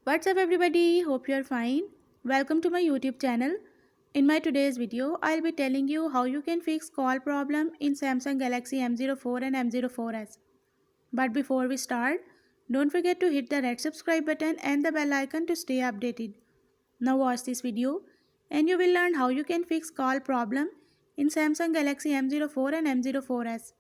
What's up everybody? Hope you are fine. Welcome to my YouTube channel. In my today's video, I'll be telling you how you can fix call problem in Samsung Galaxy M04 and M04s. But before we start, don't forget to hit the red subscribe button and the bell icon to stay updated. Now watch this video and you will learn how you can fix call problem in Samsung Galaxy M04 and M04s.